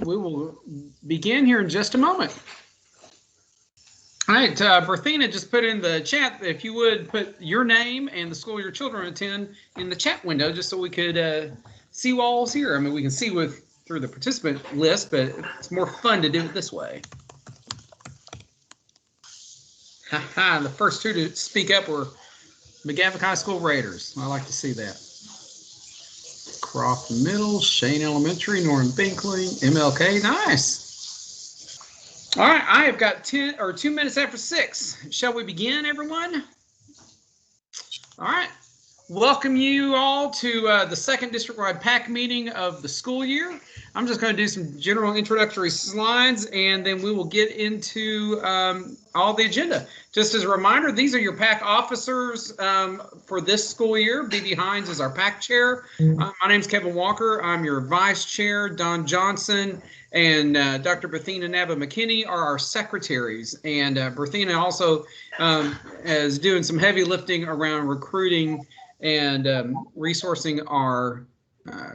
We will begin here in just a moment. All right, Berthina just put in the chat, if you would put your name and the school your children attend in the chat window, just so we could see who all's here. I mean, we can see through the participant list, but it's more fun to do it this way. Haha, the first two to speak up were McGavock High School Raiders. I like to see that. Croft Middle, Shane Elementary, Norman Binkley, MLK, nice. All right, I have got 2 minutes after 6. Shall we begin, everyone? All right, welcome you all to the second district-wide PAC meeting of the school year. I'm just going to do some general introductory slides, and then we will get into all the agenda. Just as a reminder, these are your PAC officers for this school year. BB Hines is our PAC chair. My name's Kevin Walker. I'm your vice chair. Don Johnson and Dr. Berthina Nava McKinney are our secretaries. And Berthina also is doing some heavy lifting around recruiting and resourcing our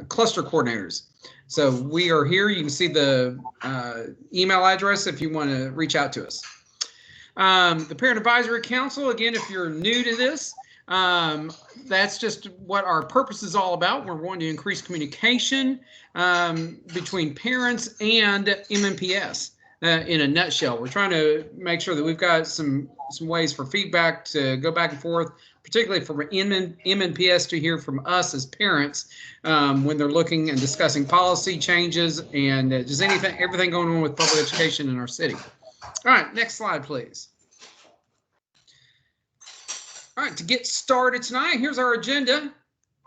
cluster coordinators. So we are here. You can see the email address if you want to reach out to us. The Parent Advisory Council, again, if you're new to this, that's just what our purpose is all about. We're wanting to increase communication between parents and MNPS in a nutshell. We're trying to make sure that we've got some ways for feedback to go back and forth, particularly from MNPS to hear from us as parents when they're looking and discussing policy changes and just everything going on with public education in our city. All right, next slide, please. All right, to get started tonight, here's our agenda.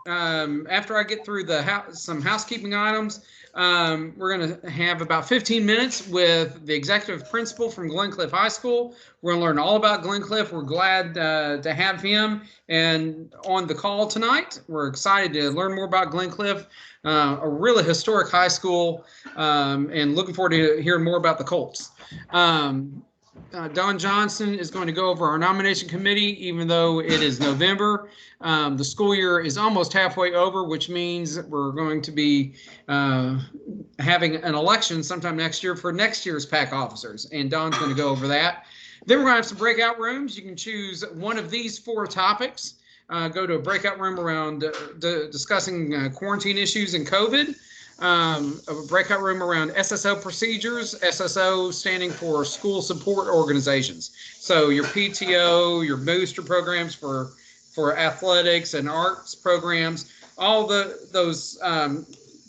After I get through some housekeeping items, we're going to have about 15 minutes with the executive principal from Glencliff High School. We're going to learn all about Glencliff. We're glad to have him and on the call tonight. We're excited to learn more about Glencliff, a really historic high school, and looking forward to hearing more about the Colts. Don Johnson is going to go over our nomination committee, even though it is November. The school year is almost halfway over, which means we're going to be having an election sometime next year for next year's PAC officers, and Don's going to go over that. Then we're going to have some breakout rooms. You can choose one of these 4 topics. Go to a breakout room around discussing quarantine issues and COVID. A breakout room around SSO procedures, SSO standing for School Support Organizations. So your PTO, your booster programs for athletics and arts programs, all those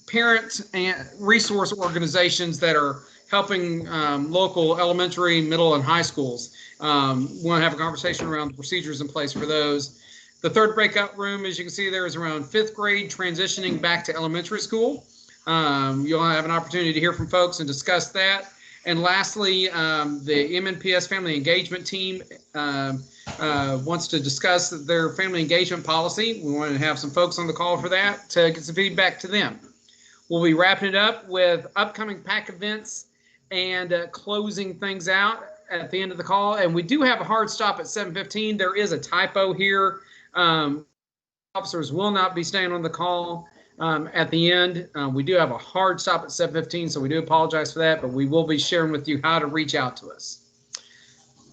parent and resource organizations that are helping local elementary, middle, and high schools. We want to have a conversation around the procedures in place for those. The third breakout room, as you can see there, is around 5th grade transitioning back to elementary school. You'll have an opportunity to hear from folks and discuss that. And lastly, the MNPS Family Engagement Team wants to discuss their family engagement policy. We want to have some folks on the call for that to get some feedback to them. We'll be wrapping it up with upcoming PAC events and closing things out at the end of the call. And we do have a hard stop at 7:15. There is a typo here. Officers will not be staying on the call at the end. We do have a hard stop at 7:15, so we do apologize for that, but we will be sharing with you how to reach out to us.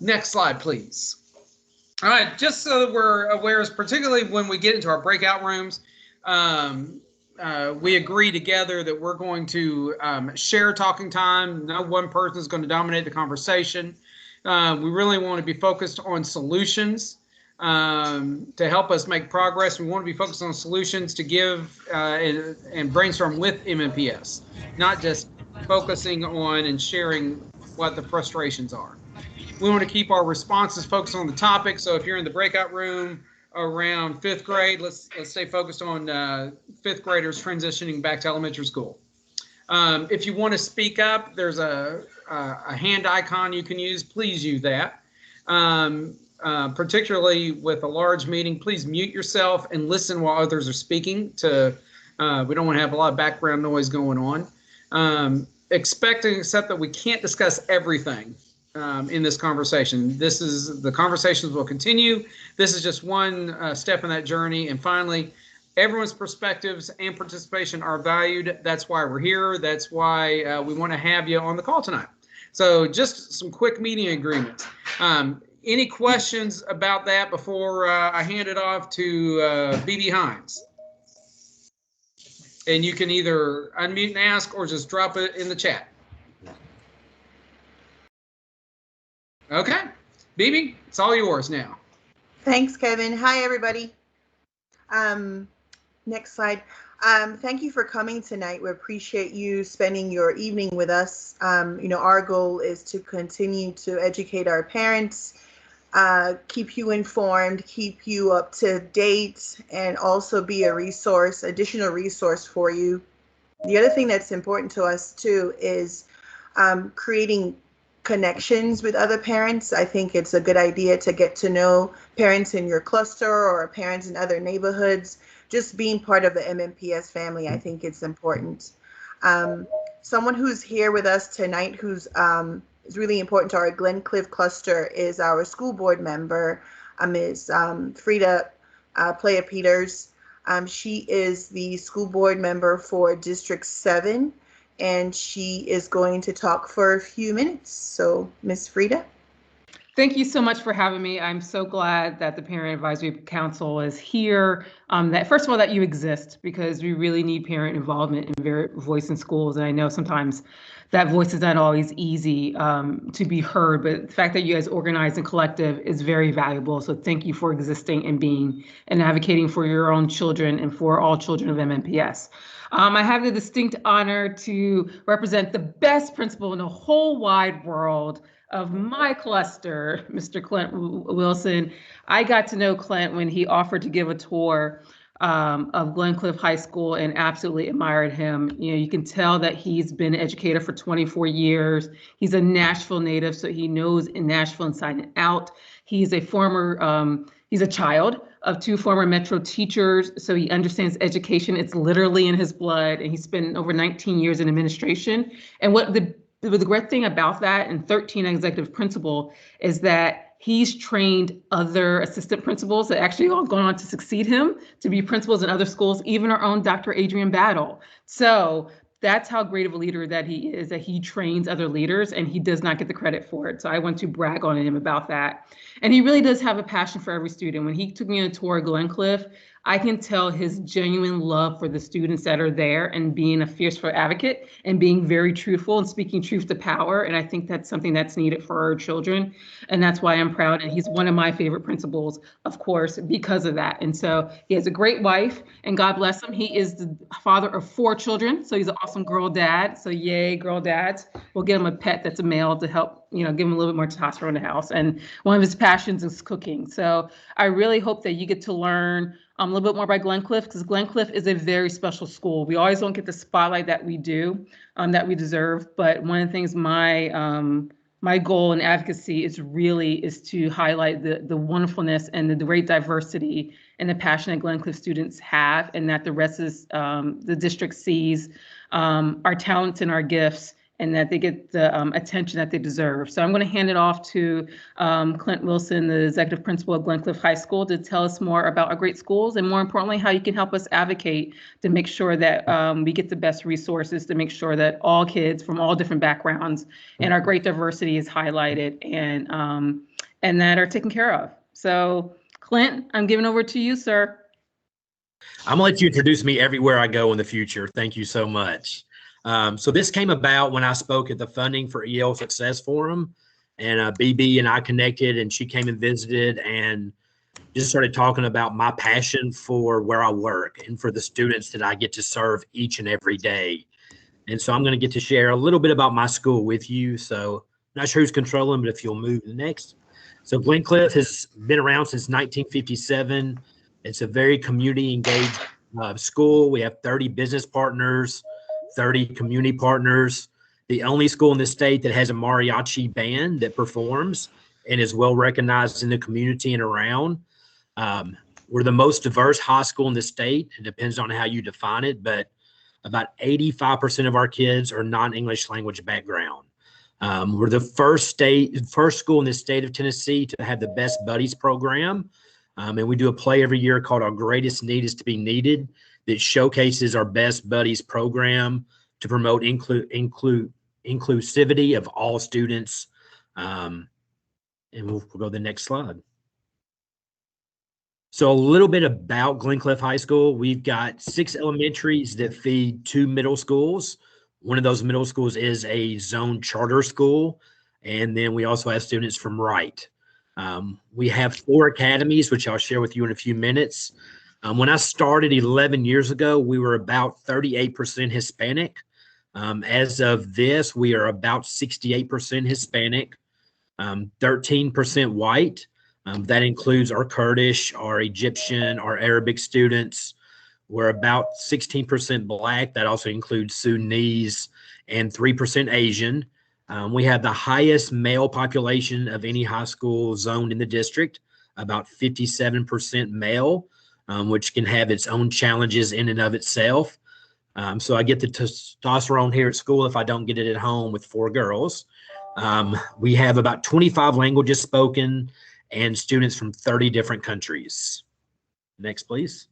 Next slide, please. All right, just so that we're aware, particularly when we get into our breakout rooms, we agree together that we're going to share talking time. No one person is going to dominate the conversation. We really want to be focused on solutions to help us make progress. We want to be focused on solutions to give and brainstorm with MNPS, not just focusing on and sharing what the frustrations are. We want to keep our responses focused on the topic. So if you're in the breakout room around 5th grade, let's stay focused on 5th graders transitioning back to elementary school. If you want to speak up, there's a hand icon you can use. Please use that. Particularly with a large meeting, please mute yourself and listen while others are speaking. We don't want to have a lot of background noise going on. Expect and accept that we can't discuss everything in this conversation. The conversations will continue. This is just one step in that journey. And finally, everyone's perspectives and participation are valued. That's why we're here. That's why we want to have you on the call tonight. So just some quick meeting agreements. Any questions about that before I hand it off to BB Hines? And you can either unmute and ask or just drop it in the chat. Okay, BB, it's all yours now. Thanks, Kevin. Hi, everybody. Next slide. Thank you for coming tonight. We appreciate you spending your evening with us. Our goal is to continue to educate our parents, keep you informed, keep you up to date, and also be a resource, additional resource for you. The other thing that's important to us too is creating connections with other parents. I think it's a good idea to get to know parents in your cluster or parents in other neighborhoods. Just being part of the MMPS family, I think it's important. Someone who's here with us tonight who's is really important to our Glencliff cluster is our school board member, Ms. Frida Playa Peters. She is the school board member for District 7, and she is going to talk for a few minutes. So, Ms. Frida. Thank you so much for having me. I'm so glad that the Parent Advisory Council is here. That first of all, that you exist, because we really need parent involvement and voice in schools. And I know sometimes that voice is not always easy to be heard, but the fact that you guys organize and collective is very valuable. So thank you for existing and being and advocating for your own children and for all children of MMPS. I have the distinct honor to represent the best principal in the whole wide world of my cluster, Mr. Clint Wilson. I got to know Clint when he offered to give a tour of Glencliff High School and absolutely admired him. You can tell that he's been an educator for 24 years. He's a Nashville native, so he knows in Nashville inside and out. He's a he's a child of 2 former Metro teachers, so he understands education. It's literally in his blood, and he spent over 19 years in administration. And what the great thing about that, and 13 executive principal, is that he's trained other assistant principals that actually all gone on to succeed him to be principals in other schools, even our own Dr. Adrian Battle. So that's how great of a leader that he is, that he trains other leaders and he does not get the credit for it. So I want to brag on him about that. And he really does have a passion for every student. When he took me on a tour of Glencliff, I can tell his genuine love for the students that are there and being a fierce advocate and being very truthful and speaking truth to power. And I think that's something that's needed for our children. And that's why I'm proud. And he's one of my favorite principals, of course, because of that. And so he has a great wife, and God bless him. He is the father of 4 children. So he's an awesome girl dad. So yay, girl dads. We'll get him a pet that's a male to help, give him a little bit more testosterone in the house. And one of his passions is cooking. So I really hope that you get to learn a little bit more about Glencliff, because Glencliff is a very special school. We always don't get the spotlight that we do, that we deserve. But one of the things my goal and advocacy is to highlight the wonderfulness and the great diversity and the passion that Glencliff students have, and that the rest of the district sees our talents and our gifts, and that they get the attention that they deserve. So I'm going to hand it off to Clint Wilson, the executive principal of Glencliff High School, to tell us more about our great schools, and more importantly, how you can help us advocate to make sure that we get the best resources, to make sure that all kids from all different backgrounds and our great diversity is highlighted and that are taken care of. So Clint, I'm giving over to you, sir. I'm gonna let you introduce me everywhere I go in the future. Thank you so much. So this came about when I spoke at the Funding for EL Success Forum, and BB and I connected, and she came and visited and just started talking about my passion for where I work and for the students that I get to serve each and every day. And so I'm going to get to share a little bit about my school with you. So I'm not sure who's controlling, but if you'll move to the next. So Glencliff has been around since 1957. It's a very community engaged school. We have 30 business partners, 30 community partners, the only school in the state that has a mariachi band that performs and is well recognized in the community and around. We're the most diverse high school in the state. It depends on how you define it, but about 85% of our kids are non-English language background. We're the first school in the state of Tennessee to have the Best Buddies program. And we do a play every year called Our Greatest Need is to Be Needed that showcases our Best Buddies program to promote inclusivity of all students. And we'll go to the next slide. So a little bit about Glencliff High School. We've got 6 elementaries that feed 2 middle schools. One of those middle schools is a zone charter school. And then we also have students from Wright. We have 4 academies, which I'll share with you in a few minutes. When I started 11 years ago, we were about 38% Hispanic. As of this, we are about 68% Hispanic, 13% white. That includes our Kurdish, our Egyptian, our Arabic students. We're about 16% Black. That also includes Sudanese, and 3% Asian. We have the highest male population of any high school zone in the district, about 57% male, which can have its own challenges in and of itself. So I get the testosterone here at school if I don't get it at home with 4 girls. We have about 25 languages spoken and students from 30 different countries. Next, please.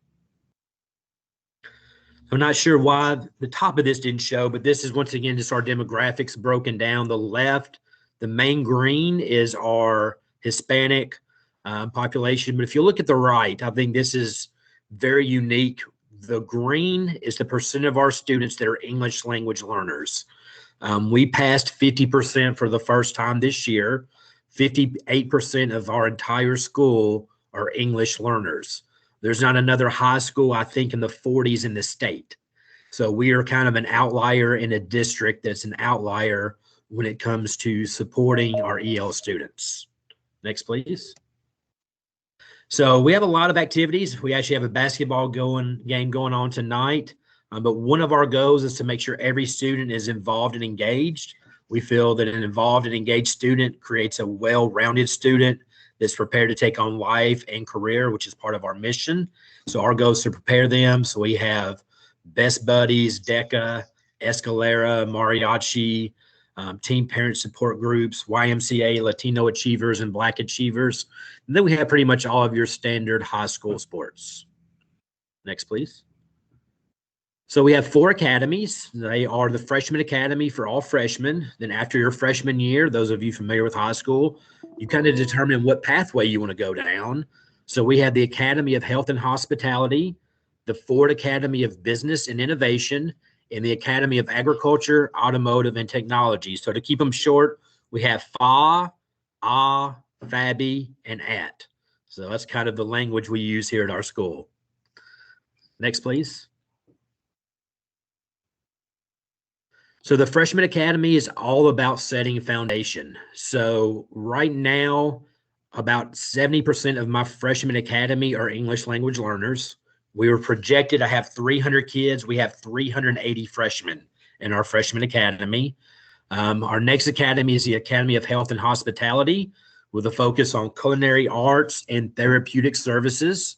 I'm not sure why the top of this didn't show, but this is once again just our demographics broken down. The left, the main green is our Hispanic population. But if you look at the right, I think this is very unique. The green is the percent of our students that are English language learners. We passed 50% for the first time this year. 58% of our entire school are English learners. There's not another high school, I think, in the 40s in the state. So we are kind of an outlier in a district that's an outlier when it comes to supporting our EL students. Next, please. So we have a lot of activities. We actually have a basketball game going on tonight. But one of our goals is to make sure every student is involved and engaged. We feel that an involved and engaged student creates a well-rounded student that's prepared to take on life and career, which is part of our mission. So our goal is to prepare them. So we have Best Buddies, DECA, Escalera, Mariachi, team parent support groups, YMCA, Latino Achievers, and Black Achievers. And then we have pretty much all of your standard high school sports. Next, please. So we have 4 academies. They are the Freshman Academy for all freshmen. Then after your freshman year, those of you familiar with high school, you kind of determine what pathway you want to go down. So we have the Academy of Health and Hospitality, the Ford Academy of Business and Innovation, and the Academy of Agriculture, Automotive, and Technology. So to keep them short, we have FA, FABI, and AT. So that's kind of the language we use here at our school. Next, please. So the Freshman Academy is all about setting a foundation. So right now, about 70% of my Freshman Academy are English language learners. We were projected to have 300 kids. We have 380 freshmen in our Freshman Academy. Our next academy is the Academy of Health and Hospitality with a focus on culinary arts and therapeutic services.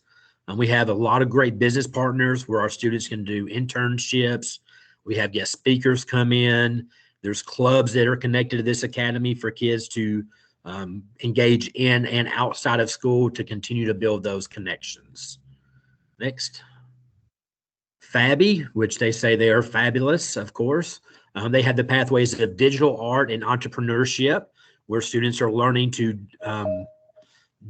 We have a lot of great business partners where our students can do internships. We have guest speakers come in. There's clubs that are connected to this academy for kids to engage in and outside of school to continue to build those connections. Next. FABI, which they say they are fabulous, of course. They have the pathways of digital art and entrepreneurship, where students are learning to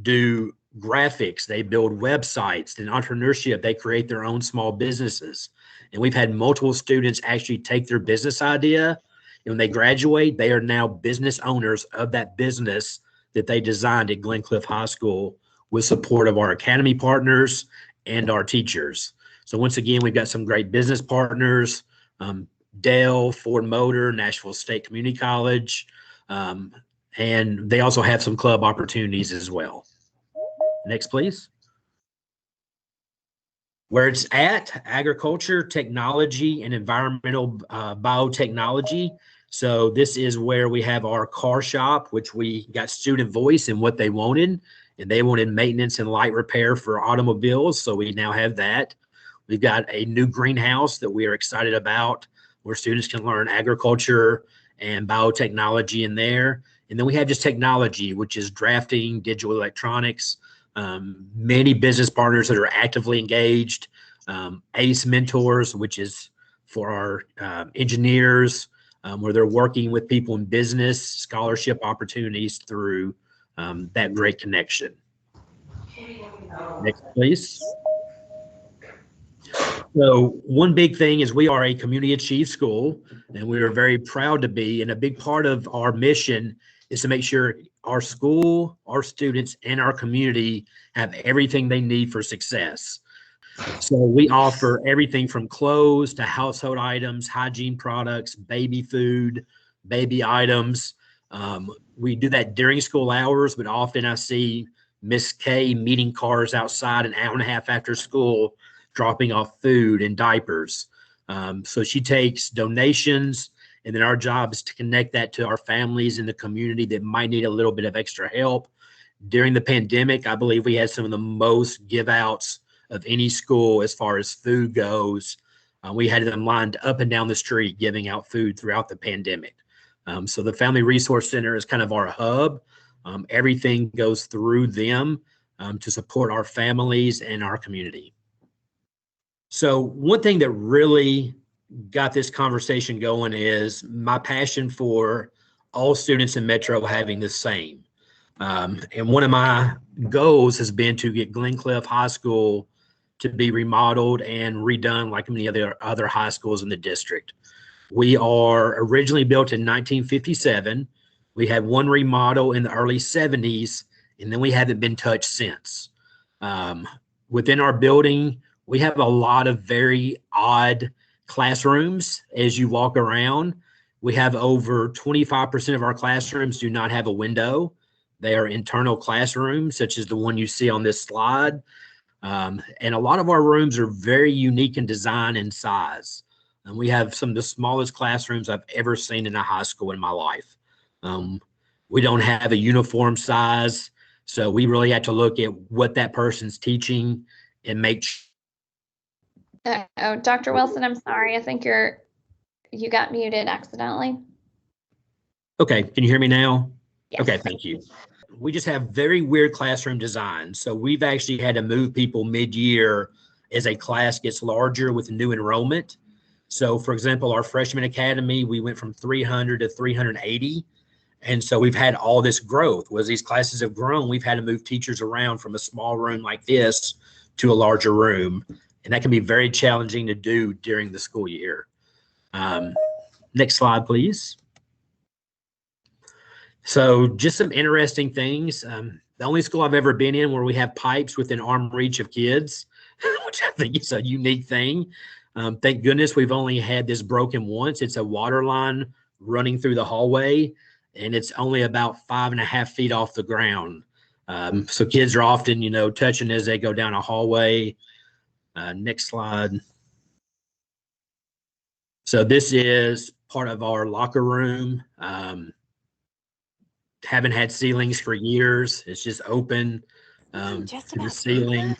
do graphics. They build websites. In entrepreneurship, they create their own small businesses. And we've had multiple students actually take their business idea, and when they graduate, they are now business owners of that business that they designed at Glencliff High School with support of our academy partners and our teachers. So once again, we've got some great business partners, Dell, Ford Motor, Nashville State Community College, and they also have some club opportunities as well. Next, please. Where it's at, agriculture, technology, and environmental biotechnology. So this is where we have our car shop, which we got student voice in what they wanted, and they wanted maintenance and light repair for automobiles. So we now have that. We've got a new greenhouse that we are excited about, where students can learn agriculture and biotechnology in there. And then we have just technology, which is drafting, digital electronics. many business partners that are actively engaged, ACE mentors, which is for our engineers, where they're working with people in business, scholarship opportunities through that great connection. Next, please. So one big thing is we are a community achieved school, and we are very proud to be. And a big part of our mission is to make sure our school, our students, and our community have everything they need for success. So we offer everything from clothes to household items, hygiene products, baby food, baby items. We do that during school hours, but often I see Miss K meeting cars outside an hour and a half after school, dropping off food and diapers. So she takes donations, and then our job is to connect that to our families in the community that might need a little bit of extra help. During the pandemic, I believe we had some of the most give outs of any school as far as food goes. We had them lined up and down the street giving out food throughout the pandemic. So the Family Resource Center is kind of our hub. Everything goes through them to support our families and our community. So one thing that really got this conversation going is my passion for all students in Metro having the same. And one of my goals has been to get Glencliff High School to be remodeled and redone like many other high schools in the district. We are originally built in 1957. We had one remodel in the early 70s, and then we haven't been touched since. Within our building, we have a lot of very odd classrooms as you walk around. We have over 25% of our classrooms do not have a window. They are internal classrooms, such as the one you see on this slide. And a lot of our rooms are very unique in design and size. And we have some of the smallest classrooms I've ever seen in a high school in my life. We don't have a uniform size, so we really have to look at what that person's teaching and make sure. Oh, Dr. Wilson, I'm sorry. I think you got muted accidentally. Okay, can you hear me now? Yes. Okay, thank you. We just have very weird classroom designs. So we've actually had to move people mid-year as a class gets larger with new enrollment. So for example, our freshman academy, we went from 300 to 380. And so we've had all this growth. As these classes have grown, we've had to move teachers around from a small room like this to a larger room. And that can be very challenging to do during the school year. Next slide, please. So just some interesting things. The only school I've ever been in where we have pipes within arm reach of kids, which I think is a unique thing. Thank goodness we've only had this broken once. It's a water line running through the hallway, and it's only about 5.5 feet off the ground. So kids are often, touching as they go down a hallway. Next slide. So this is part of our locker room. Haven't had ceilings for years. It's just open to the ceiling.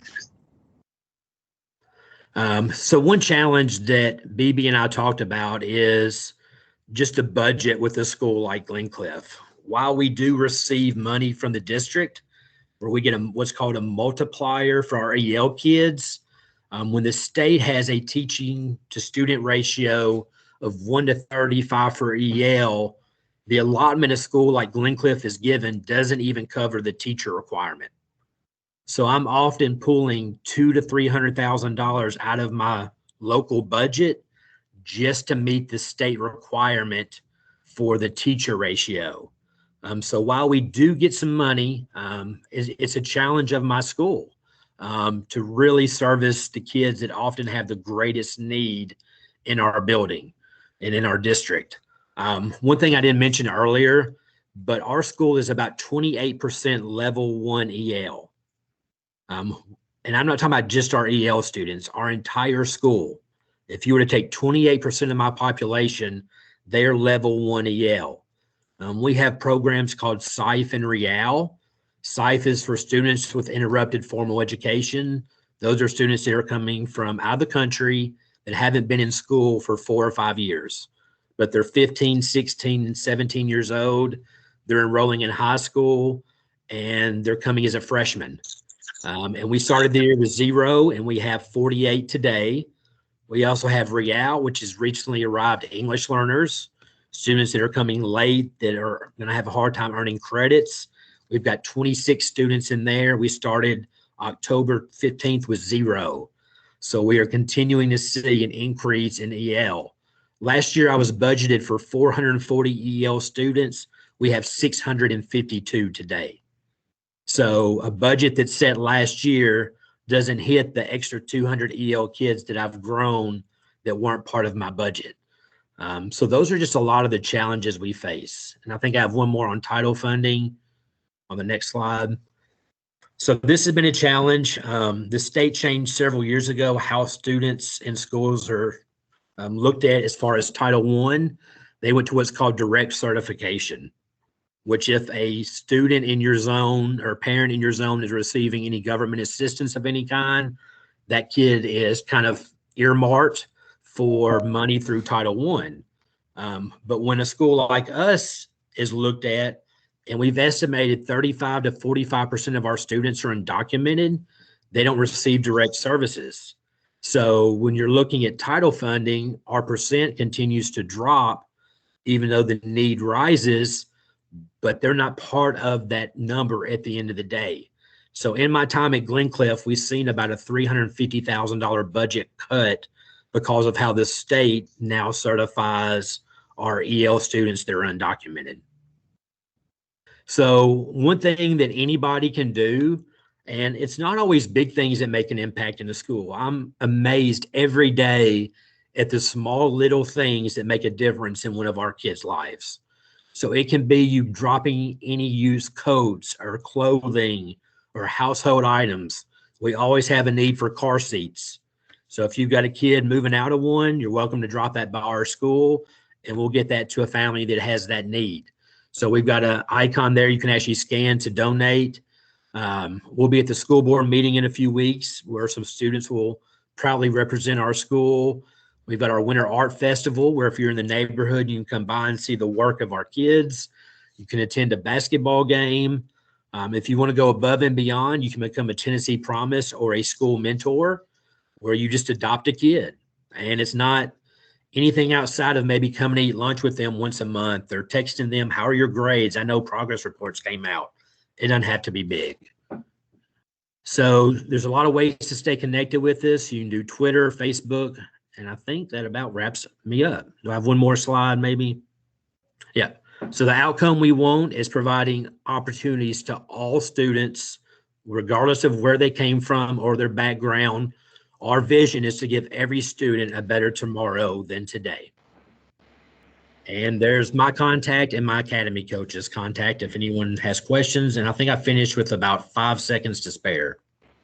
So one challenge that BB and I talked about is just a budget with a school like Glencliff. While we do receive money from the district, where we get what's called a multiplier for our EL kids, when the state has a teaching to student ratio of 1 to 35 for EL, the allotment a school like Glencliff is given doesn't even cover the teacher requirement. So I'm often pulling $200,000 to $300,000 out of my local budget just to meet the state requirement for the teacher ratio. So while we do get some money, it's a challenge of my school to really service the kids that often have the greatest need in our building and in our district. One thing I didn't mention earlier, but our school is about 28% level 1 EL. And I'm not talking about just our EL students, our entire school. If you were to take 28% of my population, they're level 1 EL. We have programs called SIFE and REAL. SIFE is for students with interrupted formal education. Those are students that are coming from out of the country that haven't been in school for 4 or 5 years, but they're 15, 16, and 17 years old. They're enrolling in high school and they're coming as a freshman. And we started the year with 0, and we have 48 today. We also have Real, which is recently arrived English learners, students that are coming late that are going to have a hard time earning credits. We've got 26 students in there. We started October 15th with 0. So we are continuing to see an increase in EL. Last year, I was budgeted for 440 EL students. We have 652 today. So a budget that's set last year doesn't hit the extra 200 EL kids that I've grown that weren't part of my budget. So those are just a lot of the challenges we face. And I think I have one more on title funding on the next slide. So this has been a challenge. The state changed several years ago how students in schools are looked at as far as Title I. They went to what's called direct certification, which if a student in your zone or parent in your zone is receiving any government assistance of any kind, that kid is kind of earmarked for money through Title I. But when a school like us is looked at, and we've estimated 35 to 45% of our students are undocumented, they don't receive direct services. So when you're looking at title funding, our percent continues to drop, even though the need rises, but they're not part of that number at the end of the day. So in my time at Glencliff, we've seen about a $350,000 budget cut because of how the state now certifies our EL students that are undocumented. So one thing that anybody can do, and it's not always big things that make an impact in the school. I'm amazed every day at the small little things that make a difference in one of our kids' lives. So it can be you dropping any used coats or clothing or household items. We always have a need for car seats. So if you've got a kid moving out of one, you're welcome to drop that by our school, and we'll get that to a family that has that need. So we've got an icon there you can actually scan to donate. We'll be at the school board meeting in a few weeks where some students will proudly represent our school. We've got our Winter Art Festival where if you're in the neighborhood, you can come by and see the work of our kids. You can attend a basketball game. If you want to go above and beyond, you can become a Tennessee Promise or a school mentor where you just adopt a kid. And it's not anything outside of maybe coming to eat lunch with them once a month or texting them, how are your grades? I know progress reports came out. It doesn't have to be big. So there's a lot of ways to stay connected with this. You can do Twitter, Facebook, and I think that about wraps me up. Do I have one more slide maybe? Yeah. So the outcome we want is providing opportunities to all students, regardless of where they came from or their background. Our vision is to give every student a better tomorrow than today. And there's my contact and my academy coach's contact if anyone has questions. And I think I finished with about 5 seconds to spare.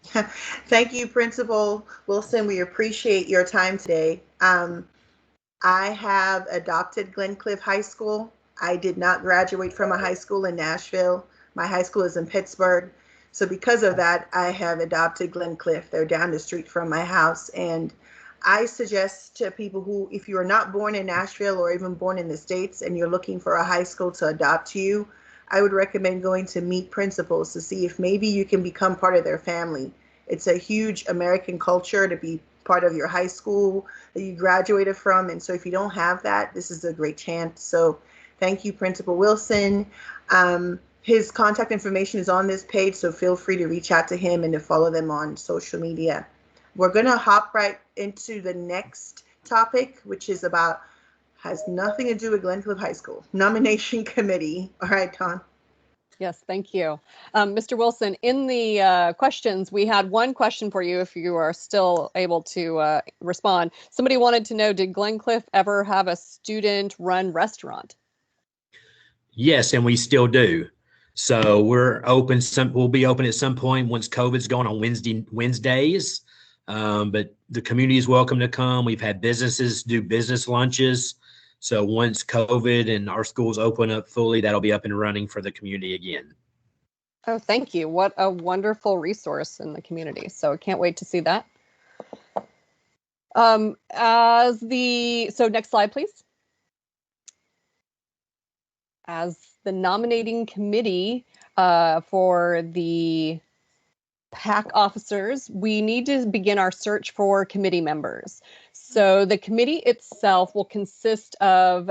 Thank you, Principal Wilson. We appreciate your time today. I have adopted Glencliff High School. I did not graduate from a high school in Nashville. My high school is in Pittsburgh. So because of that, I have adopted Glencliff. They're down the street from my house. And I suggest to people who, if you are not born in Nashville or even born in the States and you're looking for a high school to adopt you, I would recommend going to meet principals to see if maybe you can become part of their family. It's a huge American culture to be part of your high school that you graduated from. And so if you don't have that, this is a great chance. So thank you, Principal Wilson. His contact information is on this page, so feel free to reach out to him and to follow them on social media. We're going to hop right into the next topic, which is has nothing to do with Glencliff High School. Nomination committee. All right, Dawn. Yes, thank you. Mr. Wilson, in the questions, we had one question for you if you are still able to respond. Somebody wanted to know, did Glencliff ever have a student-run restaurant? Yes, and we still do. So we're open. We'll be open at some point once COVID's gone on Wednesdays. But the community is welcome to come. We've had businesses do business lunches. So once COVID and our schools open up fully, that'll be up and running for the community again. Oh, thank you. What a wonderful resource in the community. So I can't wait to see that. So next slide, please. As the nominating committee for the PAC officers, we need to begin our search for committee members. So the committee itself will consist of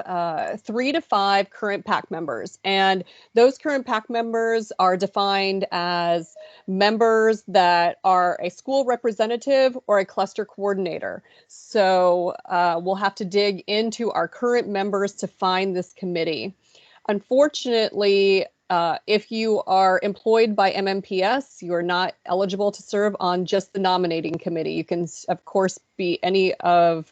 3 to 5 current PAC members. And those current PAC members are defined as members that are a school representative or a cluster coordinator. So we'll have to dig into our current members to find this committee. Unfortunately, if you are employed by MMPS, you are not eligible to serve on just the nominating committee. You can, of course, be any other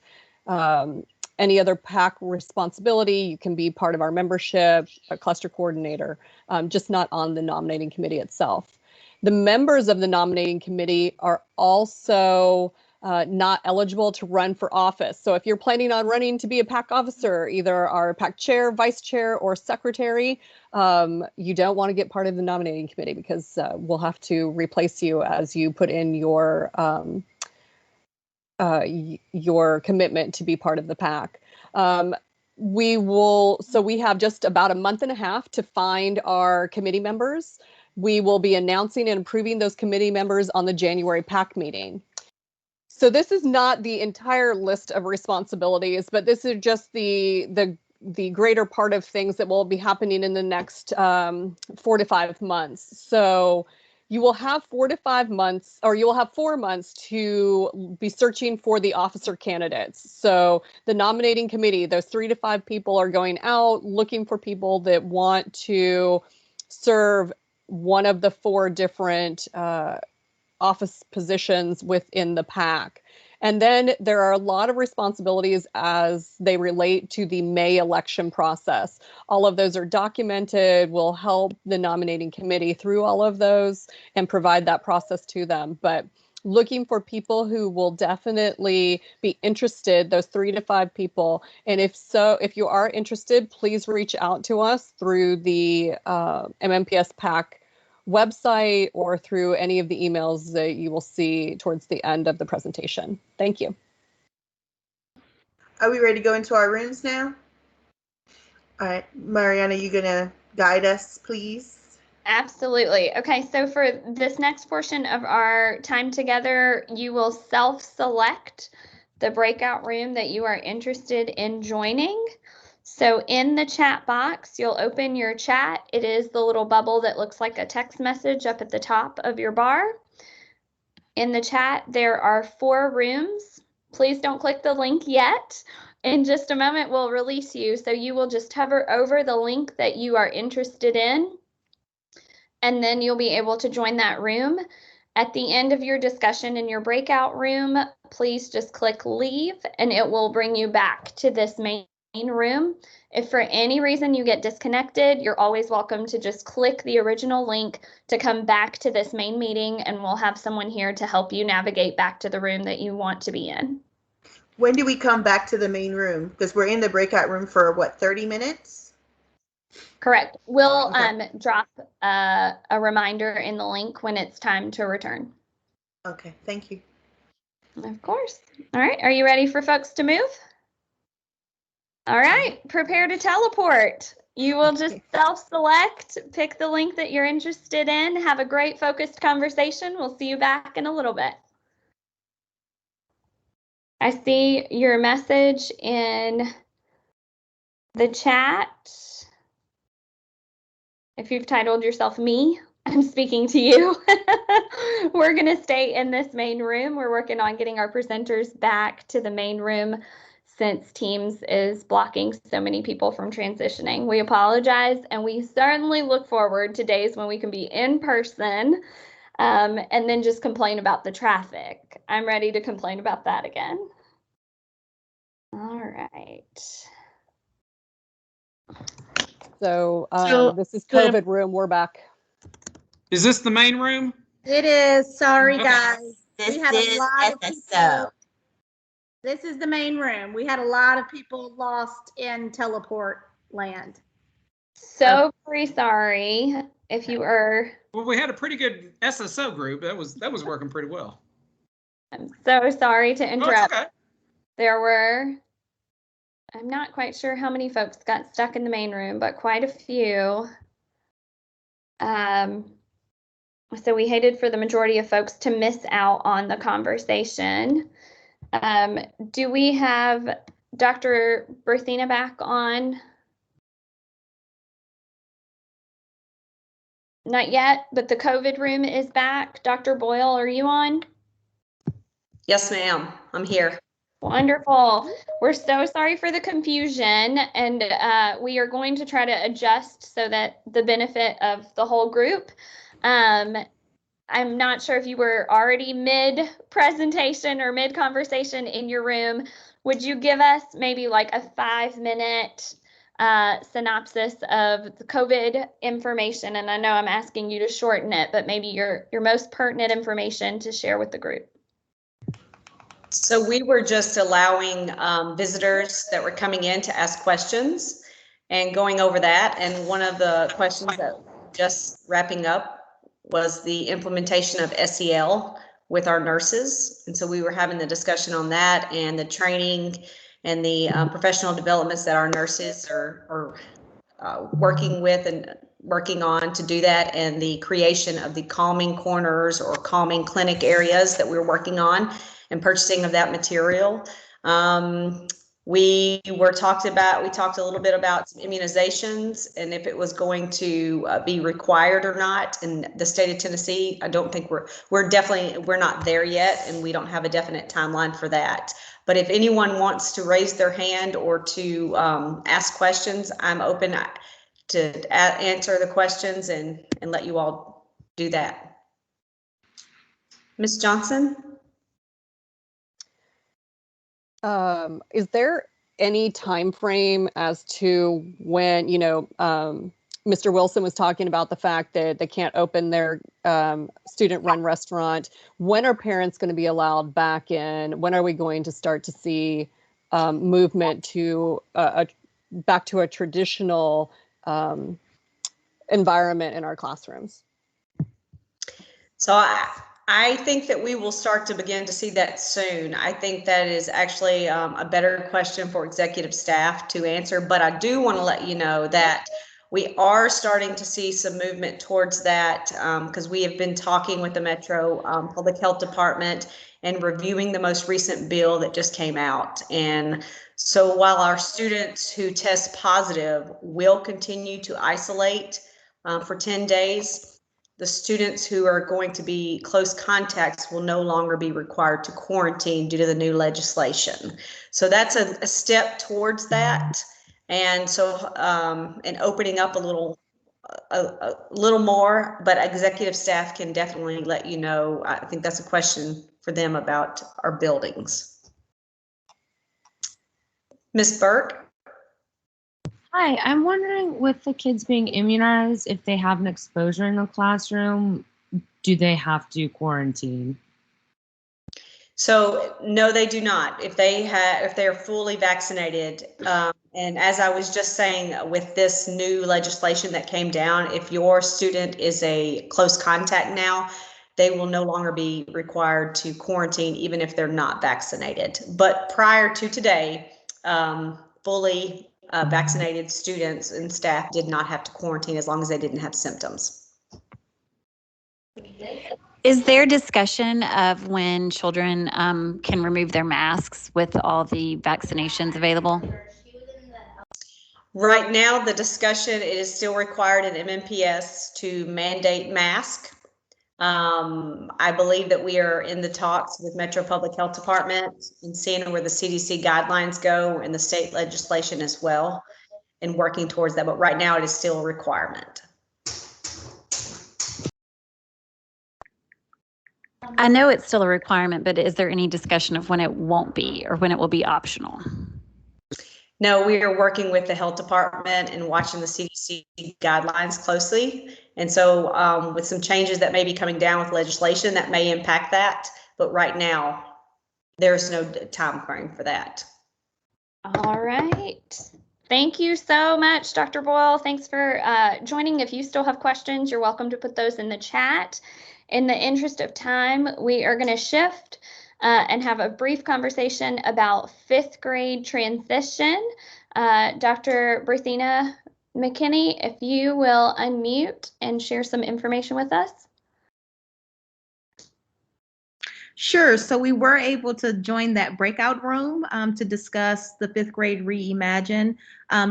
PAC responsibility. You can be part of our membership, a cluster coordinator, just not on the nominating committee itself. The members of the nominating committee are also not eligible to run for office. So if you're planning on running to be a PAC officer, either our PAC chair, vice chair, or secretary, you don't want to get part of the nominating committee because we'll have to replace you as you put in your commitment to be part of the PAC. We have just about a month and a half to find our committee members. We will be announcing and approving those committee members on the January PAC meeting. So this is not the entire list of responsibilities, but this is just the greater part of things that will be happening in the next 4 to 5 months. So you will have 4 to 5 months, or you will have 4 months to be searching for the officer candidates. So the nominating committee, those 3 to 5 people are going out looking for people that want to serve one of the 4 different office positions within the PAC. And then there are a lot of responsibilities as they relate to the May election process. All of those are documented. We'll help the nominating committee through all of those and provide that process to them. But looking for people who will definitely be interested, those 3 to 5 people. And if you are interested, please reach out to us through the MMPS PAC website or through any of the emails that you will see towards the end of the presentation. Thank you. Are we ready to go into our rooms now? All right, Mariana, you gonna guide us, please? Absolutely. Okay, so for this next portion of our time together, you will self-select the breakout room that you are interested in joining. So in the chat box, you'll open your chat. It is the little bubble that looks like a text message up at the top of your bar. In the chat, there are 4 rooms. Please don't click the link yet. In just a moment, we'll release you. So you will just hover over the link that you are interested in, and then you'll be able to join that room. At the end of your discussion in your breakout room, please just click leave, and it will bring you back to this main room. If for any reason you get disconnected, you're always welcome to just click the original link to come back to this main meeting, and we'll have someone here to help you navigate back to the room that you want to be in. When do we come back to the main room? Because we're in the breakout room for what, 30 minutes? Correct. We'll Okay. drop a reminder in the link when it's time to return. Okay, thank you. Of course. All right, are you ready for folks to move? All right, prepare to teleport. You will just self-select, pick the link that you're interested in, have a great focused conversation. We'll see you back in a little bit. I see your message in the chat. If you've titled yourself me, I'm speaking to you. We're going to stay in this main room. We're working on getting our presenters back to the main room since Teams is blocking so many people from transitioning. We apologize, and we certainly look forward to days when we can be in person and then just complain about the traffic. I'm ready to complain about that again. All right. So So this is the- COVID room. We're back. Is this the main room? It is. Sorry, Okay. guys. This We had a is lot of SSO. people. This is the main room. We had a lot of people lost in teleport land. So very sorry if you were. Well, we had a pretty good SSO group. That was working pretty well. I'm so sorry to Oh, it's interrupt. okay. There were, I'm not quite sure how many folks got stuck in the main room, but quite a few. So we hated for the majority of folks to miss out on the conversation. Do we have Dr. Berthina back on? Not yet, but the COVID room is back. Dr. Boyle, are you on? Yes, ma'am. I'm here. Wonderful. We're so sorry for the confusion, and we are going to try to adjust so that the benefit of the whole group. I'm not sure if you were already mid-presentation or mid-conversation in your room. Would you give us maybe like a 5-minute synopsis of the COVID information? And I know I'm asking you to shorten it, but maybe your most pertinent information to share with the group. So we were just allowing visitors that were coming in to ask questions and going over that. And one of the questions that just wrapping up was the implementation of SEL with our nurses. And so we were having the discussion on that and the training and the professional developments that our nurses are working with and working on to do that, and the creation of the calming corners or calming clinic areas that we're working on and purchasing of that material. We talked a little bit about some immunizations and if it was going to be required or not in the state of Tennessee. I don't think we're not there yet, and we don't have a definite timeline for that. But if anyone wants to raise their hand or to ask questions, I'm open to answer the questions and let you all do that. Ms. Johnson? Is there any time frame as to when, Mr. Wilson was talking about the fact that they can't open their student-run restaurant? When are parents going to be allowed back in? When are we going to start to see movement to back to a traditional environment in our classrooms? So I think that we will start to begin to see that soon. I think that is actually a better question for executive staff to answer, but I do want to let you know that we are starting to see some movement towards that because we have been talking with the Metro Public Health Department and reviewing the most recent bill that just came out. And so while our students who test positive will continue to isolate for 10 days, the students who are going to be close contacts will no longer be required to quarantine due to the new legislation. So that's a step towards that. And so, and opening up a little more, but executive staff can definitely let you know. I think that's a question for them about our buildings. Ms. Burke? Hi, I'm wondering, with the kids being immunized, if they have an exposure in the classroom, do they have to quarantine? So no, they do not. If they're fully vaccinated, and as I was just saying, with this new legislation that came down, if your student is a close contact now, they will no longer be required to quarantine, even if they're not vaccinated. But prior to today, fully vaccinated students and staff did not have to quarantine as long as they didn't have symptoms. Is there discussion of when children can remove their masks with all the vaccinations available? Right now, the discussion, it is still required in MMPS to mandate mask. I believe that we are in the talks with Metro Public Health Department and seeing where the CDC guidelines go and the state legislation as well, and working towards that. But right now, it is still a requirement. I know it's still a requirement, but is there any discussion of when it won't be or when it will be optional? No, we are working with the health department and watching the CDC guidelines closely. And so with some changes that may be coming down with legislation that may impact that. But right now, there's no time frame for that. All right. Thank you so much, Dr. Boyle. Thanks for joining. If you still have questions, you're welcome to put those in the chat. In the interest of time, we are going to shift and have a brief conversation about 5th grade transition. Dr. Berthina McKinney, if you will unmute and share some information with us. Sure. So we were able to join that breakout room to discuss the fifth grade Reimagine.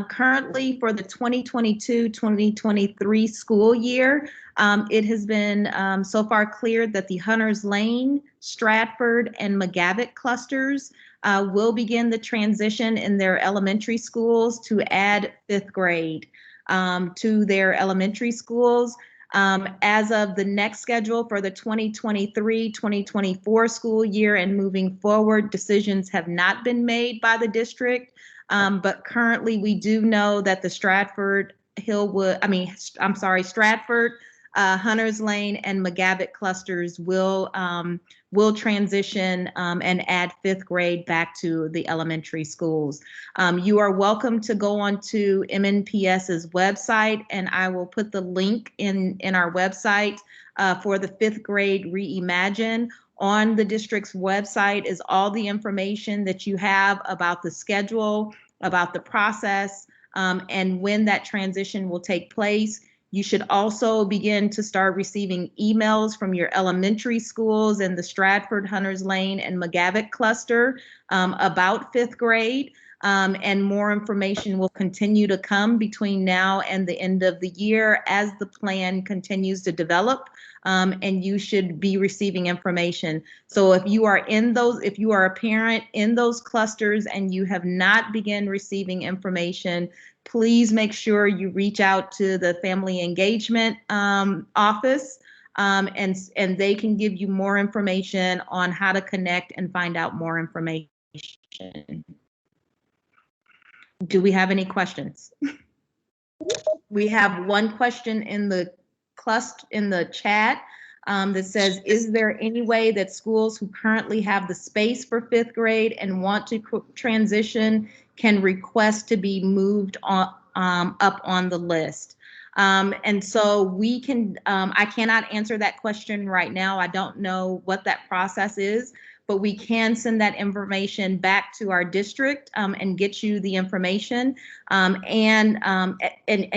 Currently, for the 2022-2023 school year, it has been so far cleared that the Hunters Lane, Stratford, and McGavitt clusters will begin the transition in their elementary schools to add fifth grade to their elementary schools. As of the next schedule for the 2023-2024 school year and moving forward, decisions have not been made by the district. But currently we do know that the Stratford, Hunters Lane and McGavitt clusters will transition and add fifth grade back to the elementary schools. You are welcome to go on to MNPS's website, and I will put the link in our website for the fifth grade Reimagine. On the district's website is all the information that you have about the schedule, about the process, and when that transition will take place. You should also begin to start receiving emails from your elementary schools in the Stratford, Hunters Lane, and McGavitt cluster about fifth grade. And more information will continue to come between now and the end of the year as the plan continues to develop. And you should be receiving information. So if you are a parent in those clusters and you have not begun receiving information, please make sure you reach out to the family engagement office, and they can give you more information on how to connect and find out more information. Do we have any questions? We have one question in the chat that says, is there any way that schools who currently have the space for fifth grade and want to transition can request to be moved up on the list? And so we can, I cannot answer that question right now. I don't know what that process is, but we can send that information back to our district and get you the information and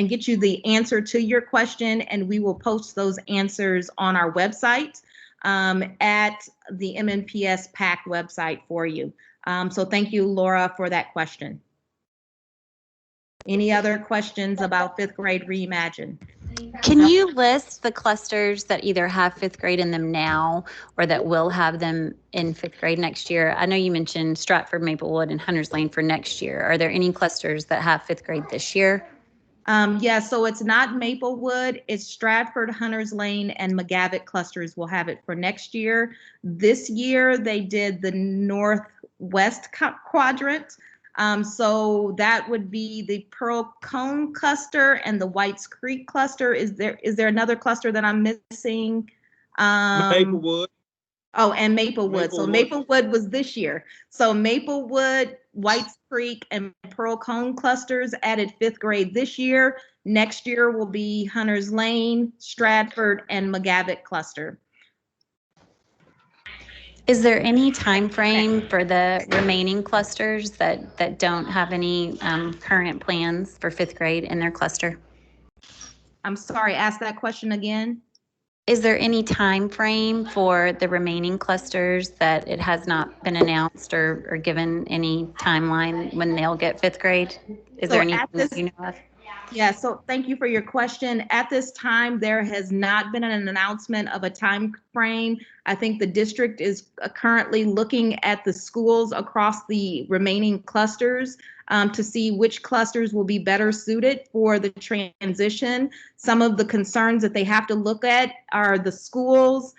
get you the answer to your question. And we will post those answers on our website at the MNPS PAC website for you. So thank you, Laura, for that question. Any other questions about fifth grade Reimagine? Can you list the clusters that either have fifth grade in them now or that will have them in fifth grade next year? I know you mentioned Stratford, Maplewood, and Hunters Lane for next year. Are there any clusters that have fifth grade this year? Yeah, so it's not Maplewood, it's Stratford, Hunters Lane, and McGavitt clusters will have it for next year. This year, they did the northwest quadrant. So that would be the Pearl Cone cluster and the Whites Creek cluster. Is there another cluster that I'm missing? Maplewood. Oh, and Maplewood. So Maplewood was this year. So Maplewood, Whites Creek, and Pearl Cone clusters added fifth grade this year. Next year will be Hunters Lane, Stratford, and McGavitt cluster. Is there any time frame for the remaining clusters that don't have any current plans for fifth grade in their cluster? I'm sorry, ask that question again. Is there any time frame for the remaining clusters that it has not been announced or given any timeline when they'll get fifth grade? Is there anything that you know of? Yeah, so thank you for your question. At this time, there has not been an announcement of a time frame. I think the district is currently looking at the schools across the remaining clusters to see which clusters will be better suited for the transition. Some of the concerns that they have to look at are the schools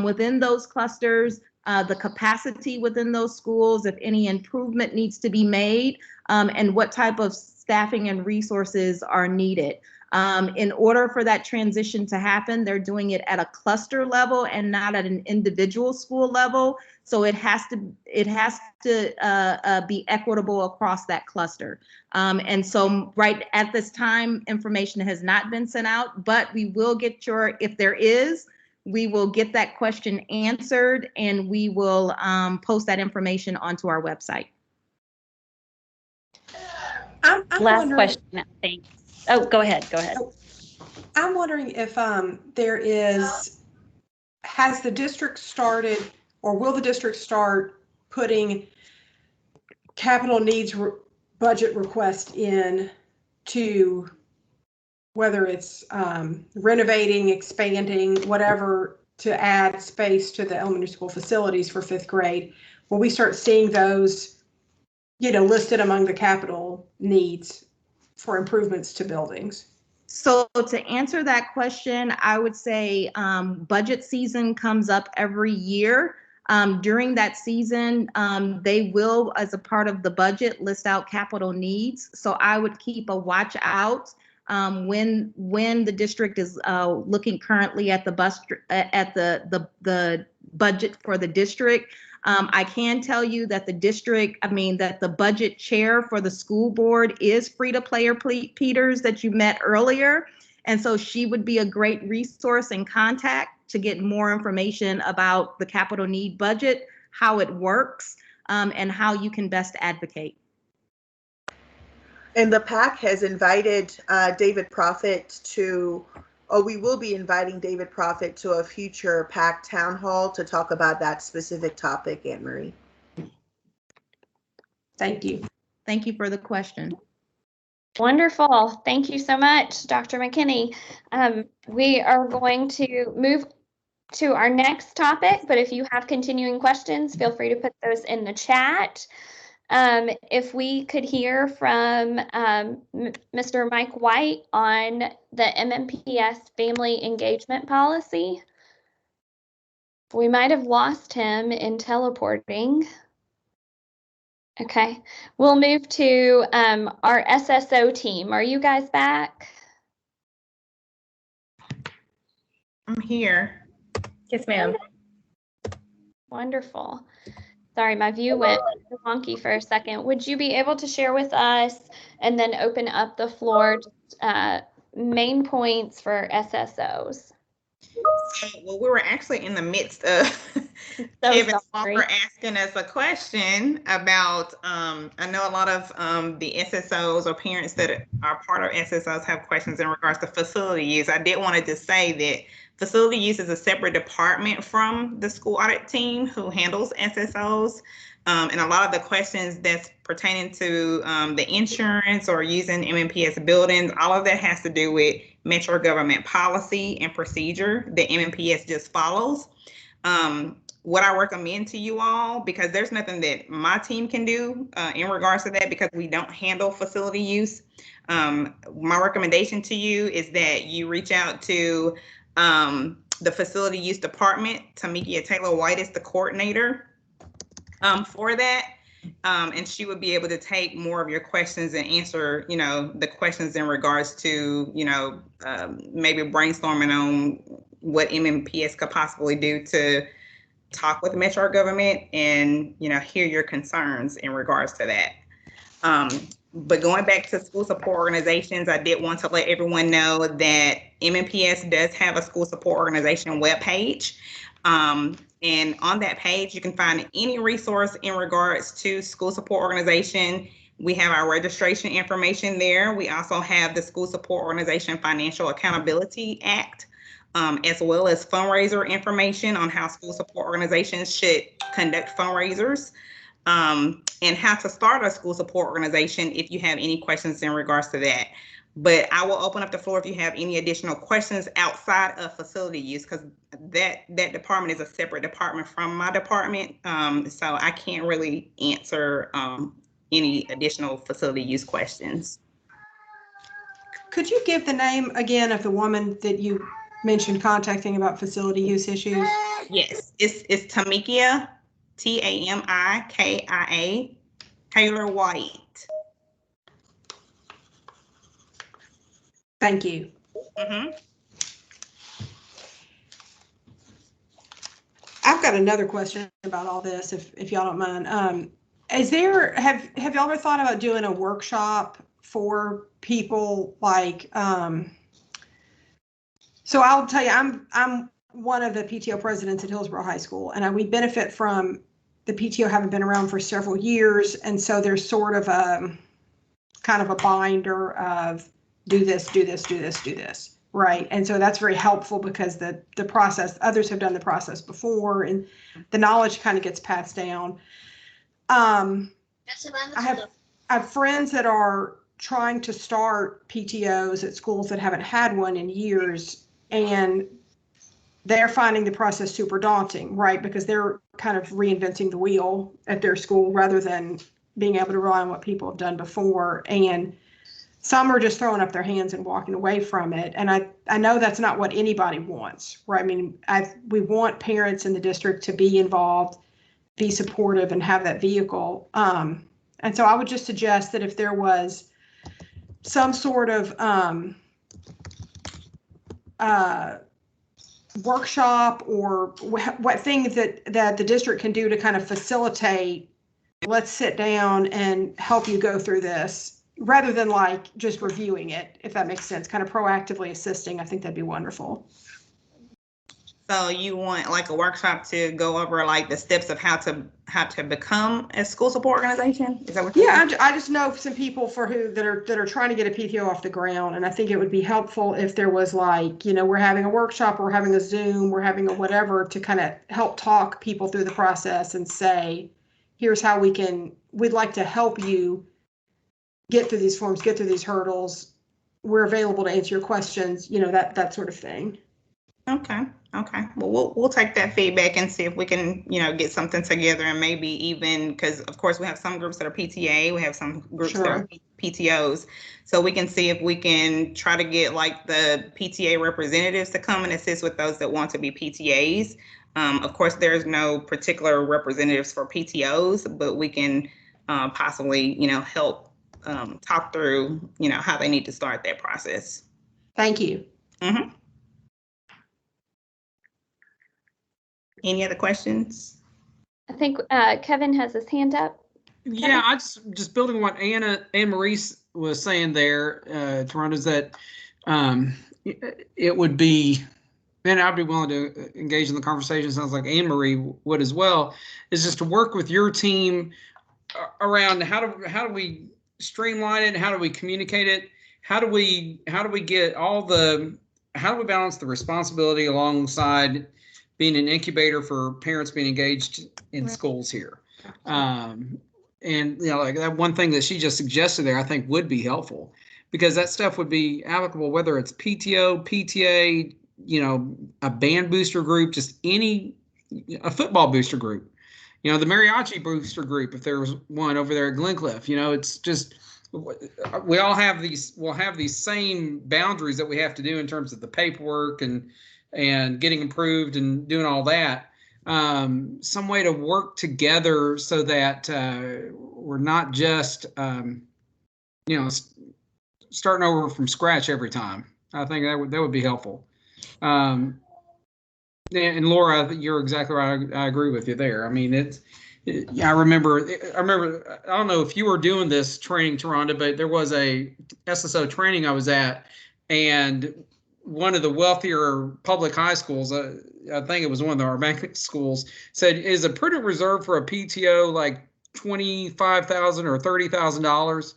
within those clusters, the capacity within those schools, if any improvement needs to be made, and what type of staffing and resources are needed. In order for that transition to happen, they're doing it at a cluster level and not at an individual school level. So it has to be equitable across that cluster. And so right at this time, information has not been sent out, but we will get if there is, we will get that question answered and we will post that information onto our website. I'm Last question, thanks. Oh, go ahead. I'm wondering if has the district started or will the district start putting capital needs budget request in to, whether it's renovating, expanding, whatever, to add space to the elementary school facilities for 5th grade? Will we start seeing those, listed among the capital needs for improvements to buildings? So to answer that question, I would say budget season comes up every year. During that season, they will, as a part of the budget, list out capital needs. So I would keep a watch out when the district is looking currently at the budget for the district. I can tell you that that the budget chair for the school board is Frida Player Peters that you met earlier. And so she would be a great resource and contact to get more information about the capital need budget, how it works, and how you can best advocate. And the PAC has invited David Prophet to, or we will be inviting David Prophet to a future PAC town hall to talk about that specific topic, Anne Marie. Thank you. Thank you for the question. Wonderful. Thank you so much, Dr. McKinney. We are going to move to our next topic, but if you have continuing questions, feel free to put those in the chat. If we could hear from Mr. Mike White on the MMPS family engagement policy. We might have lost him in teleporting. Okay, we'll move to our SSO team. Are you guys back? I'm here. Yes, ma'am. Wonderful. Sorry, my view went wonky for a second. Would you be able to share with us and then open up the floor main points for SSOs? Well, we were actually in the midst of Kevin Walker asking us a question about, I know a lot of the SSOs or parents that are part of SSOs have questions in regards to facility use. I did want to say that facility use is a separate department from the school audit team who handles SSOs. And a lot of the questions that's pertaining to the insurance or using MMPS buildings, all of that has to do with Metro government policy and procedure that MMPS just follows. What I recommend to you all, because there's nothing that my team can do in regards to that because we don't handle facility use. My recommendation to you is that you reach out to the facility use department. Tamikia Taylor White is the coordinator for that. And she would be able to take more of your questions and answer, the questions in regards to, maybe brainstorming on what MMPS could possibly do to talk with the Metro government and, hear your concerns in regards to that. But going back to school support organizations, I did want to let everyone know that MMPS does have a school support organization webpage. And on that page, you can find any resource in regards to school support organization. We have our registration information there. We also have the School Support Organization Financial Accountability Act, as well as fundraiser information on how school support organizations should conduct fundraisers, and how to start a school support organization if you have any questions in regards to that. But I will open up the floor if you have any additional questions outside of facility use, because that department is a separate department from my department. So I can't really answer any additional facility use questions. Could you give the name again of the woman that you mentioned contacting about facility use issues? Yes, it's Tamikia, Tamikia Taylor White. Thank you. Mm-hmm. I've got another question about all this, if y'all don't mind. Have y'all ever thought about doing a workshop for people like? So I'll tell you, I'm one of the PTO presidents at Hillsborough High School, and we benefit from the PTO having been around for several years, and so there's sort of a kind of a binder of do this, do this, do this, do this. right? And so that's very helpful because the process, others have done the process before, and the knowledge kind of gets passed down. I have friends that are trying to start PTOs at schools that haven't had one in years, and they're finding the process super daunting, right? Because they're kind of reinventing the wheel at their school rather than being able to rely on what people have done before. And some are just throwing up their hands and walking away from it. And I know that's not what anybody wants, right? I mean, we want parents in the district to be involved, be supportive, and have that vehicle. And so I would just suggest that if there was some sort of workshop or what things that the district can do to kind of facilitate, let's sit down and help you go through this, rather than like just reviewing it, if that makes sense, kind of proactively assisting. I think that'd be wonderful. So you want like a workshop to go over like the steps of how to become a school support organization? Is that what? Yeah, I just know some people that are trying to get a PTO off the ground, and I think it would be helpful if there was like, we're having a workshop, we're having a Zoom, we're having a whatever to kind of help talk people through the process and say, here's how we'd like to help you get through these forms, get through these hurdles. We're available to answer your questions, that sort of thing. Okay. Well, we'll take that feedback and see if we can, get something together, and maybe even, because of course we have some groups that are PTA, we have some groups that are PTOs, so we can see if we can try to get like the PTA representatives to come and assist with those that want to be PTAs. Of course, there's no particular representatives for PTOs, but we can possibly, help talk through, how they need to start that process. Thank you. Mm-hmm. Any other questions? I think Kevin has his hand up. Kevin? Yeah, I just building on what Anne Marie was saying there, Toronto's that it would be, and I'd be willing to engage in the conversation. Sounds like Anne Marie would as well. Is just to work with your team around how do we streamline it? How do we communicate it? How do we get how do we balance the responsibility alongside being an incubator for parents being engaged in schools here? And like that one thing that she just suggested there, I think would be helpful, because that stuff would be applicable whether it's PTO, PTA, a band booster group, just a football booster group, the mariachi booster group, if there was one over there at Glencliff. It's just, we'll have these same boundaries that we have to do in terms of the paperwork and getting approved and doing all that. Some way to work together so that we're not just starting over from scratch every time. I think that would be helpful. And Laura, I think you're exactly right. I agree with you there. I mean, I remember. I don't know if you were doing this training, Toronto, but there was a SSO training I was at, and one of the wealthier public high schools, I think it was one of our bank schools, said, is a prudent reserve for a PTO like $25,000 or $30,000?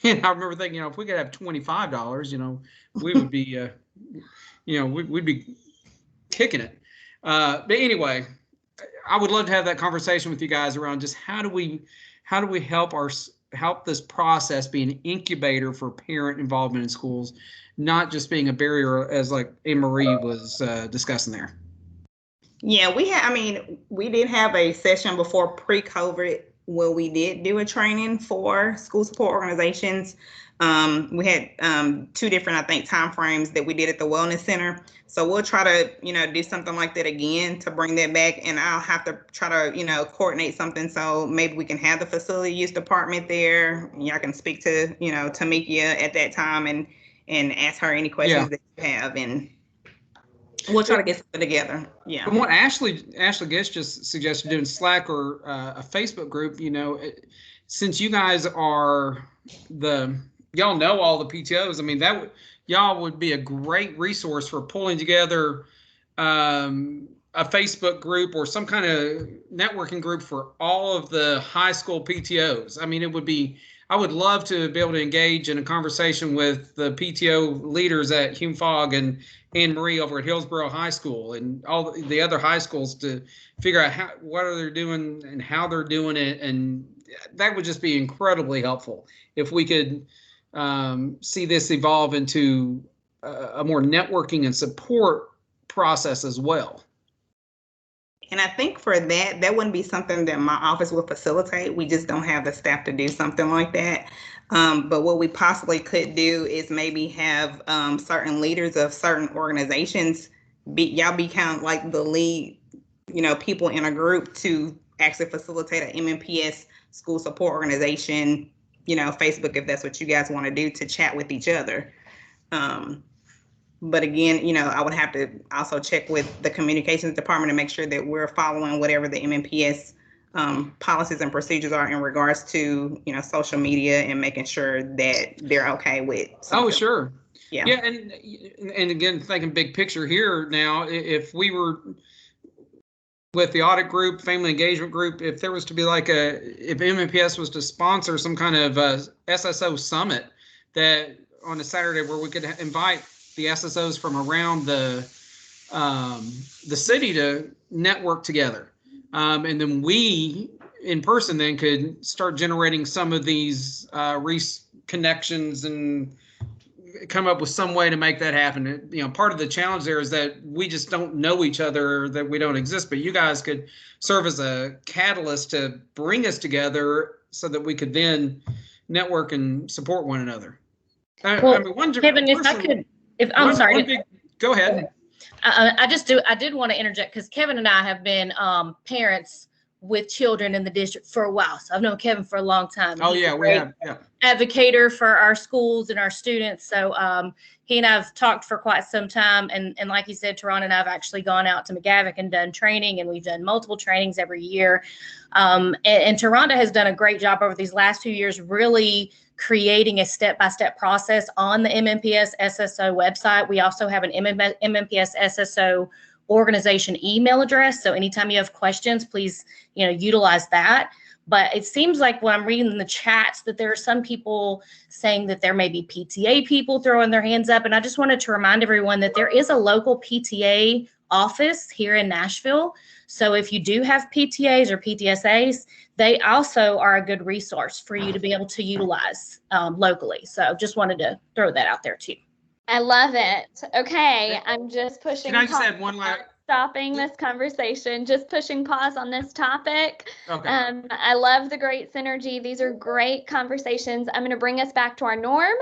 And I remember thinking, if we could have $25, we would be, we'd be kicking it. But anyway, I would love to have that conversation with you guys around just how do we help this process be an incubator for parent involvement in schools, not just being a barrier, as like Anne Marie was discussing there. Yeah, we did have a session before pre-COVID where we did do a training for school support organizations. We had 2 different, I think, timeframes that we did at the Wellness Center. So we'll try to, do something like that again to bring that back. And I'll have to try to, coordinate something so maybe we can have the facility use department there. I can speak to, Tamikia at that time and ask her any questions that you have, and we'll try to get something together. Yeah. And what Ashley Gish just suggested doing Slack or a Facebook group, since you guys are y'all know all the PTOs, I mean, y'all would be a great resource for pulling together a Facebook group or some kind of networking group for all of the high school PTOs. I mean, it would be I would love to be able to engage in a conversation with the PTO leaders at Hume Fogg and Anne Marie over at Hillsborough High School and all the other high schools to figure out what are they doing and how they're doing it. And that would just be incredibly helpful if we could see this evolve into a more networking and support process as well. And I think for that wouldn't be something that my office would facilitate. We just don't have the staff to do something like that. But what we possibly could do is maybe have certain leaders of certain organizations y'all be kind of like the lead, people in a group to actually facilitate an MMPS school support organization, Facebook, if that's what you guys want to do, to chat with each other. But again, I would have to also check with the communications department to make sure that we're following whatever the MMPS policies and procedures are in regards to, social media, and making sure that they're okay with something. Oh, sure. Yeah. Yeah. And again, thinking big picture here now, if we were with the audit group, family engagement group, if there was to be if MMPS was to sponsor some kind of SSO summit that on a Saturday where we could invite the SSOs from around the city to network together. And then we in person then could start generating some of these connections and come up with some way to make that happen. Part of the challenge there is that we just don't know each other, that we don't exist, but you guys could serve as a catalyst to bring us together so that we could then network and support one another. Kevin, if I could, I'm sorry. Go ahead. I did want to interject because Kevin and I have been parents with children in the district for a while. So I've known Kevin for a long time. Oh, yeah, we have. Yeah. Advocator for our schools and our students. So he and I have talked for quite some time. And like you said, Teron and I have actually gone out to McGavick and done training, and we've done multiple trainings every year. And Taronda has done a great job over these last 2 years, really creating a step-by-step process on the MMPS SSO website. We also have an MMPS SSO organization email address. So anytime you have questions, please, utilize that. But it seems like when I'm reading in the chats that there are some people saying that there may be PTA people throwing their hands up. And I just wanted to remind everyone that there is a local PTA office here in Nashville. So if you do have PTAs or PTSAs, they also are a good resource for you to be able to utilize locally. So just wanted to throw that out there too. I love it. Okay, I'm just pushing. Can I just add one last? Stopping this conversation, just pushing pause on this topic. Okay. I love the great synergy. These are great conversations. I'm going to bring us back to our norm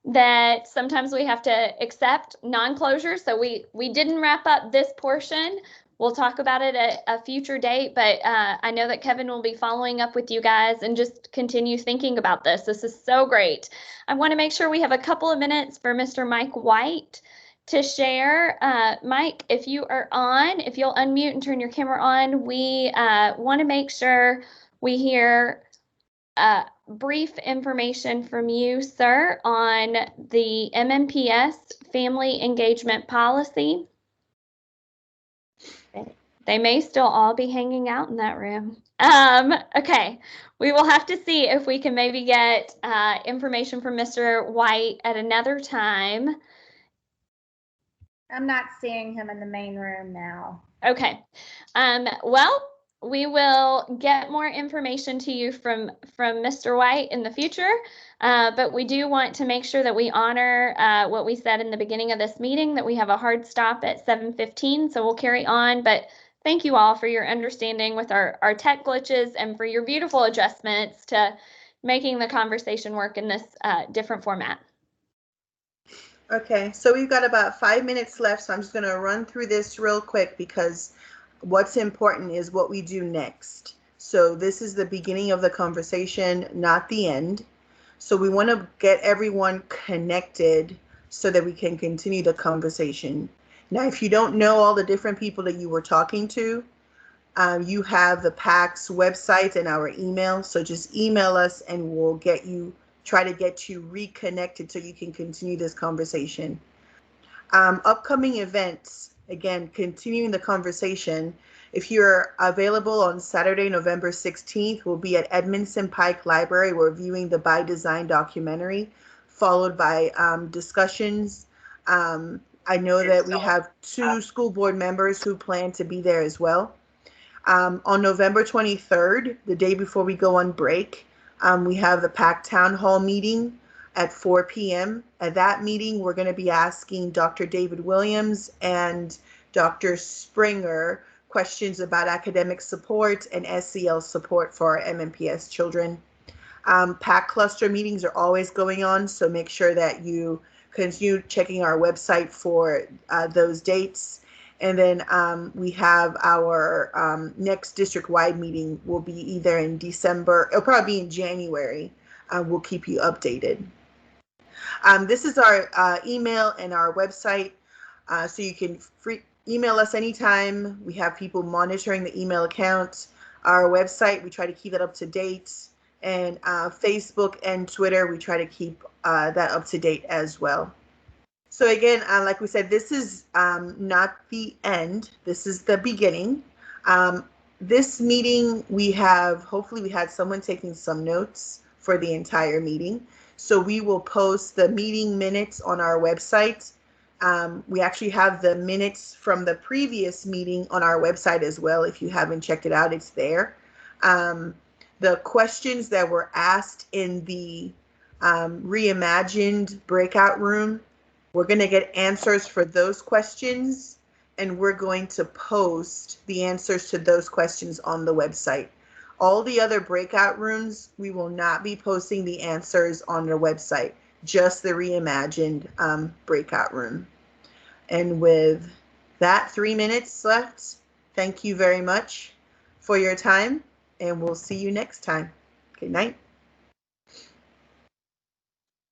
that sometimes we have to accept non-closure. So we didn't wrap up this portion. We'll talk about it at a future date, but I know that Kevin will be following up with you guys and just continue thinking about this. This is so great. I want to make sure we have a couple of minutes for Mr. Mike White to share. Mike, if you are on, if you'll unmute and turn your camera on, we want to make sure we hear brief information from you, sir, on the MMPS family engagement policy. They may still all be hanging out in that room. Okay, we will have to see if we can maybe get information from Mr. White at another time. I'm not seeing him in the main room now. Okay. Well, we will get more information to you from Mr. White in the future, but we do want to make sure that we honor what we said in the beginning of this meeting, that we have a hard stop at 7:15, so we'll carry on. But thank you all for your understanding with our tech glitches and for your beautiful adjustments to making the conversation work in this different format. Okay, so we've got about 5 minutes left, so I'm just going to run through this real quick because what's important is what we do next. So this is the beginning of the conversation, not the end. So we want to get everyone connected so that we can continue the conversation. Now, if you don't know all the different people that you were talking to, you have the PAC's website and our email. So just email us and we'll try to get you reconnected so you can continue this conversation. Upcoming events, again, continuing the conversation. If you're available on Saturday, November 16th, we'll be at Edmondson Pike Library. We're viewing the By Design documentary, followed by discussions. I know that we have 2 school board members who plan to be there as well. On November 23rd, the day before we go on break, we have the PAC Town Hall meeting at 4 p.m. At that meeting, we're going to be asking Dr. David Williams and Dr. Springer questions about academic support and SEL support for our MMPS children. PAC cluster meetings are always going on, so make sure that you continue checking our website for those dates. And then we have our next district-wide meeting will be either in December, it'll probably be in January. We'll keep you updated. This is our email and our website, so you can email us anytime. We have people monitoring the email account. Our website, we try to keep that up to date. And Facebook and Twitter, we try to keep that up to date as well. So again, like we said, this is not the end. This is the beginning. This meeting, hopefully we had someone taking some notes for the entire meeting. So we will post the meeting minutes on our website. We actually have the minutes from the previous meeting on our website as well. If you haven't checked it out, it's there. The questions that were asked in the reimagined breakout room, we're going to get answers for those questions, and we're going to post the answers to those questions on the website. All the other breakout rooms, we will not be posting the answers on their website, just the reimagined breakout room. And with that, 3 minutes left, thank you very much for your time, and we'll see you next time. Good night.